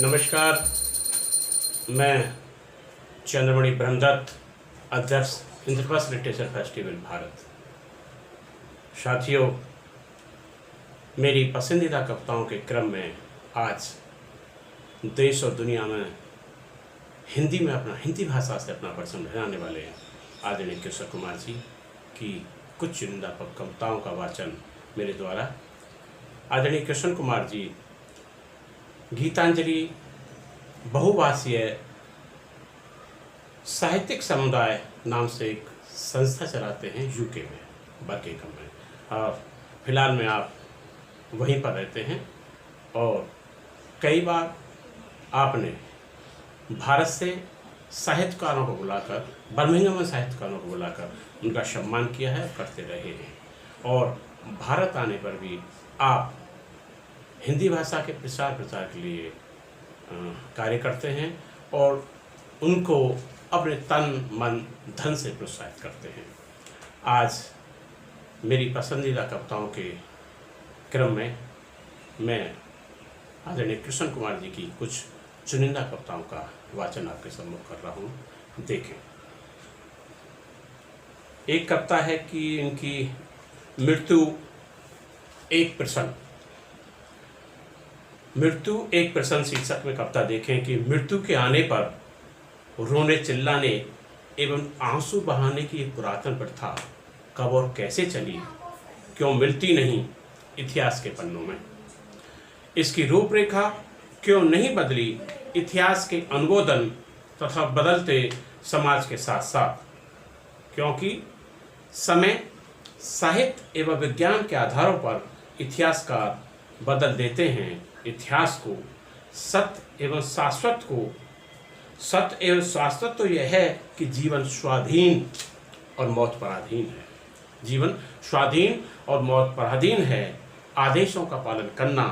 नमस्कार। मैं चंद्रमणि ब्रह्मदत्त, अध्यक्ष इंद्रप्रस्थ लिटरेचर फेस्टिवल भारत। साथियों, मेरी पसंदीदा कविताओं के क्रम में आज देश और दुनिया में हिंदी भाषा से अपना परिश्रम ढलाने वाले आदरणीय किशोर कुमार जी की कुछ चुनिंदा कविताओं का वाचन मेरे द्वारा। आदरणीय किशोर कुमार जी गीतांजलि बहुभाषीय साहित्यिक समुदाय नाम से एक संस्था चलाते हैं यूके में, बर्मिंघम में, और फिलहाल में आप वहीं पर रहते हैं। और कई बार आपने भारत से साहित्यकारों को बुलाकर, बर्मिंघम में साहित्यकारों को बुलाकर उनका सम्मान किया है, करते रहे हैं। और भारत आने पर भी आप हिंदी भाषा के प्रचार के लिए कार्य करते हैं और उनको अपने तन मन धन से प्रोत्साहित करते हैं। आज मेरी पसंदीदा कविताओं के क्रम में मैं आदरणीय किशोर कुमार जी की कुछ चुनिंदा कविताओं का वाचन आपके सम्मुख कर रहा हूँ। देखें, एक कविता है कि इनकी मृत्यु एक प्रश्न शीर्षक में कविता देखें कि मृत्यु के आने पर रोने चिल्लाने एवं आंसू बहाने की एक पुरातन प्रथा कब और कैसे चली, क्यों मिलती नहीं इतिहास के पन्नों में। इसकी रूपरेखा क्यों नहीं बदली इतिहास के अनुमोदन तथा बदलते समाज के साथ साथ, क्योंकि समय साहित्य एवं विज्ञान के आधारों पर इतिहासकार बदल देते हैं इतिहास को। सत्य एवं शाश्वत तो यह है कि जीवन स्वाधीन और मौत पराधीन है। जीवन स्वाधीन और मौत पराधीन है। आदेशों का पालन करना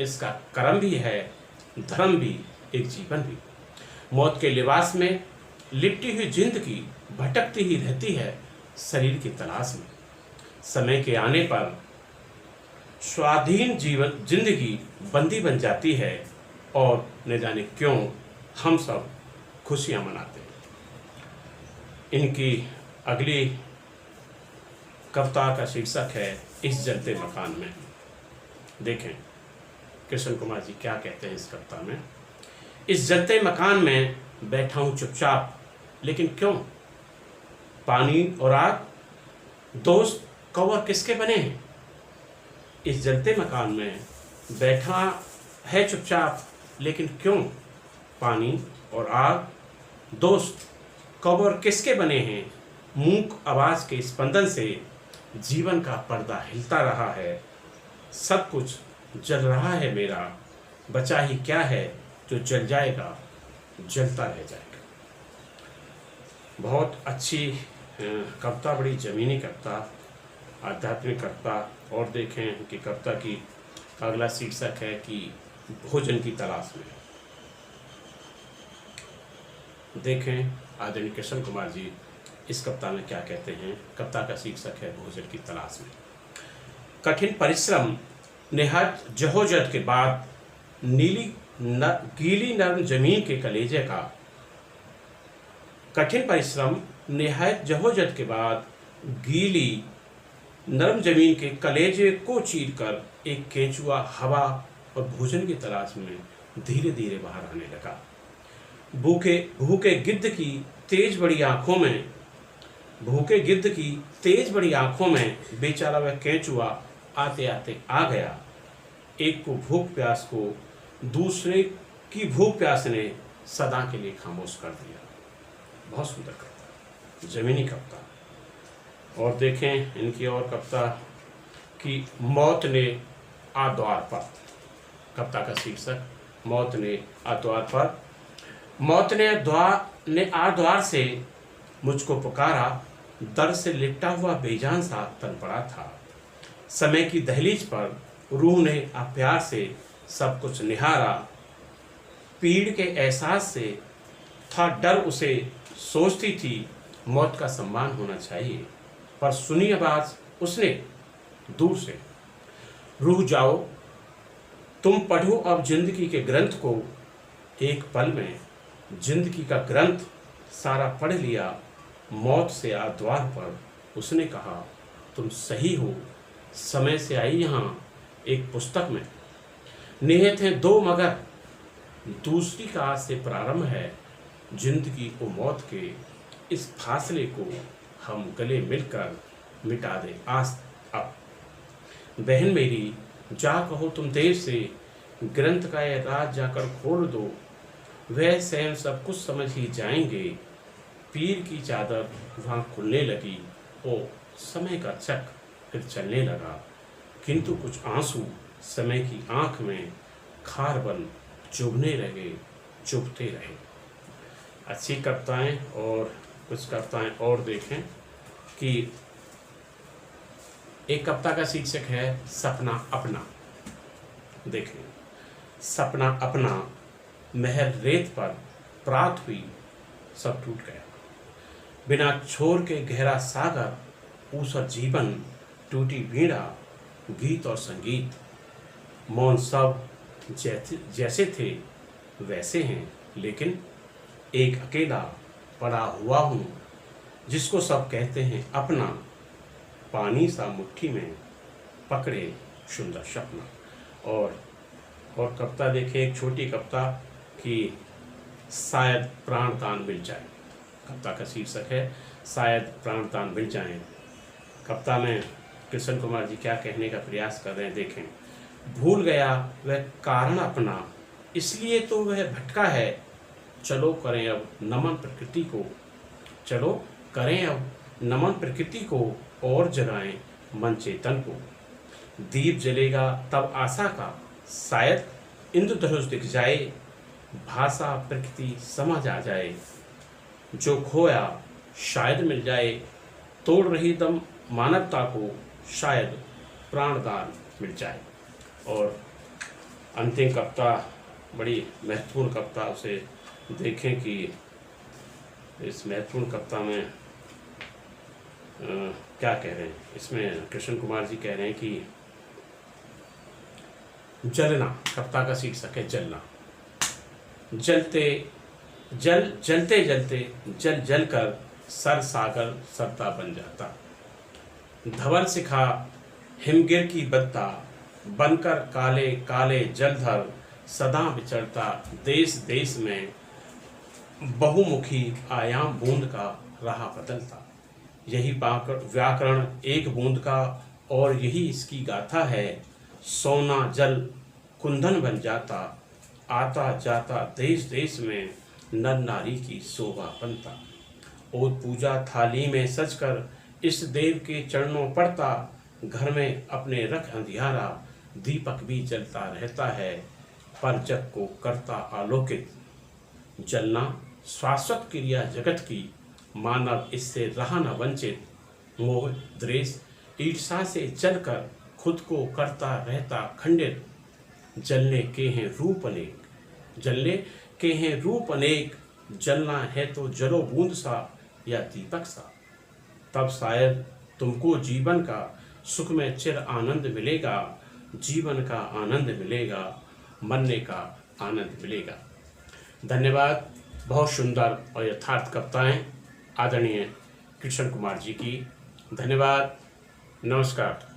इसका कर्म भी है, धर्म भी, एक जीवन भी। मौत के लिबास में लिपटी हुई जिंदगी भटकती ही रहती है शरीर की तलाश में। समय के आने पर स्वाधीन जिंदगी बंदी बन जाती है और न जाने क्यों हम सब खुशियां मनाते हैं। इनकी अगली कविता का शीर्षक है इस जलते मकान में। देखें किशोर कुमार जी क्या कहते हैं इस कविता में। इस जलते मकान में बैठा हूँ चुपचाप, लेकिन क्यों? पानी और आग दोस्त कब और किसके बने हैं? इस जलते मकान में बैठा है चुपचाप, लेकिन क्यों? पानी और आग दोस्त कब और किसके बने हैं? मूक आवाज के स्पंदन से जीवन का पर्दा हिलता रहा है। सब कुछ जल रहा है मेरा, बचा ही क्या है जो जल जाएगा, जलता रह जाएगा। बहुत अच्छी कविता, बड़ी जमीनी कविता, आध्यात्मिक कविता। और देखें कि कविता की अगला शीर्षक है कि भोजन की तलाश में। देखें आदरणीय किशोर कुमार जी इस कविता में क्या कहते हैं। कविता का शीर्षक है भोजन की तलाश में। कठिन परिश्रम निहायत जहोजहद के बाद गीली नर्म जमीन के कलेजे का, कठिन परिश्रम निहायत जहोजहद के बाद गीली नरम जमीन के कलेजे को चीरकर एक केंचुआ हवा और भोजन की तलाश में धीरे धीरे बाहर आने लगा। भूखे गिद्ध की तेज बड़ी आंखों में बेचारा वह केंचुआ आते आते आ गया। एक को भूख प्यास को दूसरे की भूख प्यास ने सदा के लिए खामोश कर दिया। बहुत सुंदर कविता, जमीनी कविता। और देखें इनकी और कविता की मौत ने आ द्वार पर। कविता का शीर्षक मौत ने आ द्वार पर। मौत ने आ द्वार से मुझको पुकारा, दर से लिपटा हुआ बेजान सा तन पड़ा था। समय की दहलीज पर रूह ने आ प्यार से सब कुछ निहारा। पीड़ के एहसास से था डर उसे, सोचती थी मौत का सम्मान होना चाहिए, पर सुनी आवाज उसने दूर से, रूह जाओ तुम पढ़ो अब जिंदगी के ग्रंथ को, एक पल में जिंदगी का ग्रंथ सारा पढ़ लिया, मौत से आ द्वार पर उसने कहा तुम सही हो, समय से आई यहाँ एक पुस्तक में। निहित हैं दो मगर दूसरी का आज से प्रारंभ है, जिंदगी को मौत के इस फासले को हम गले मिलकर मिटा दे आज अब। बहन मेरी जा कहो तुम देर से, ग्रंथ का यह राज जाकर खोल दो, वह स्वयं सब कुछ समझ ही जाएंगे। पीर की चादर वहाँ खुलने लगी, ओ समय का चक फिर चलने लगा, किंतु कुछ आंसू समय की आंख में खार बन चुभने लगे, चुभते रहे। अच्छी कविताएं और कुछ कविताएं और देखें कि एक कविता का शीर्षक है सपना अपना। देखें, सपना अपना महल रेत पर प्रात हुई सब टूट गया, बिना छोर के गहरा सागर ऊसर जीवन, टूटी वीणा गीत और संगीत। मौन सब जैसे थे वैसे हैं, लेकिन एक अकेला पड़ा हुआ हूँ, जिसको सब कहते हैं अपना, पानी सा मुट्ठी में पकड़े सुंदर सपना। और कविता देखिए, एक छोटी कविता कि शायद प्राणदान मिल जाए। कविता का शीर्षक है शायद प्राणदान मिल जाए। कविता में कृष्ण कुमार जी क्या कहने का प्रयास कर रहे हैं देखें। भूल गया वह कारण अपना, इसलिए तो वह भटका है, चलो करें अब नमन प्रकृति को, चलो करें अब नमन प्रकृति को, और जगाएं मन चेतन को। दीप जलेगा तब आशा का, शायद इंद्रधनुष दिख जाए, भाषा प्रकृति समझ आ जाए, जो खोया शायद मिल जाए, तोड़ रही दम मानवता को, शायद प्राणदान मिल जाए। और अंतिम कविता बड़ी महत्वपूर्ण कविता, उसे देखें कि इस महत्वपूर्ण कविता में क्या कह रहे हैं। इसमें कृष्ण कुमार जी कह रहे हैं कि जलना, कविता का शीर्षक है जलना। जलते जलते जल जल कर सर सागर सरता बन जाता, धवल सिखा हिमगिर की बत्ता, बनकर काले काले जलधर सदा विचरता, देश देश में बहुमुखी आयाम बूंद का रहा बदलता। यही व्याकरण एक बूंद का, और यही इसकी गाथा है, सोना जल कुंदन बन जाता, आता जाता देश देश में नर नारी की शोभा बनता। और पूजा थाली में सजकर इस देव के चरणों पड़ता, घर में अपने रख अंधियारा, दीपक भी जलता रहता है, पर जग को करता आलोकित। जलना शाश्वत क्रिया जगत की, मानव इससे रहा न वंचित। मोह द्वेष ईर्षा से जलकर खुद को करता रहता खंडित। जलने के हैं रूप अनेक, जलने के हैं रूप अनेक, जलना है तो जलो बूंद सा या दीपक सा। तब शायद तुमको जीवन का सुख में चिर आनंद मिलेगा, जीवन का आनंद मिलेगा, मरने का आनंद मिलेगा। धन्यवाद। बहुत सुंदर और यथार्थ कविताएं आदरणीय कृष्ण कुमार जी की। धन्यवाद। नमस्कार।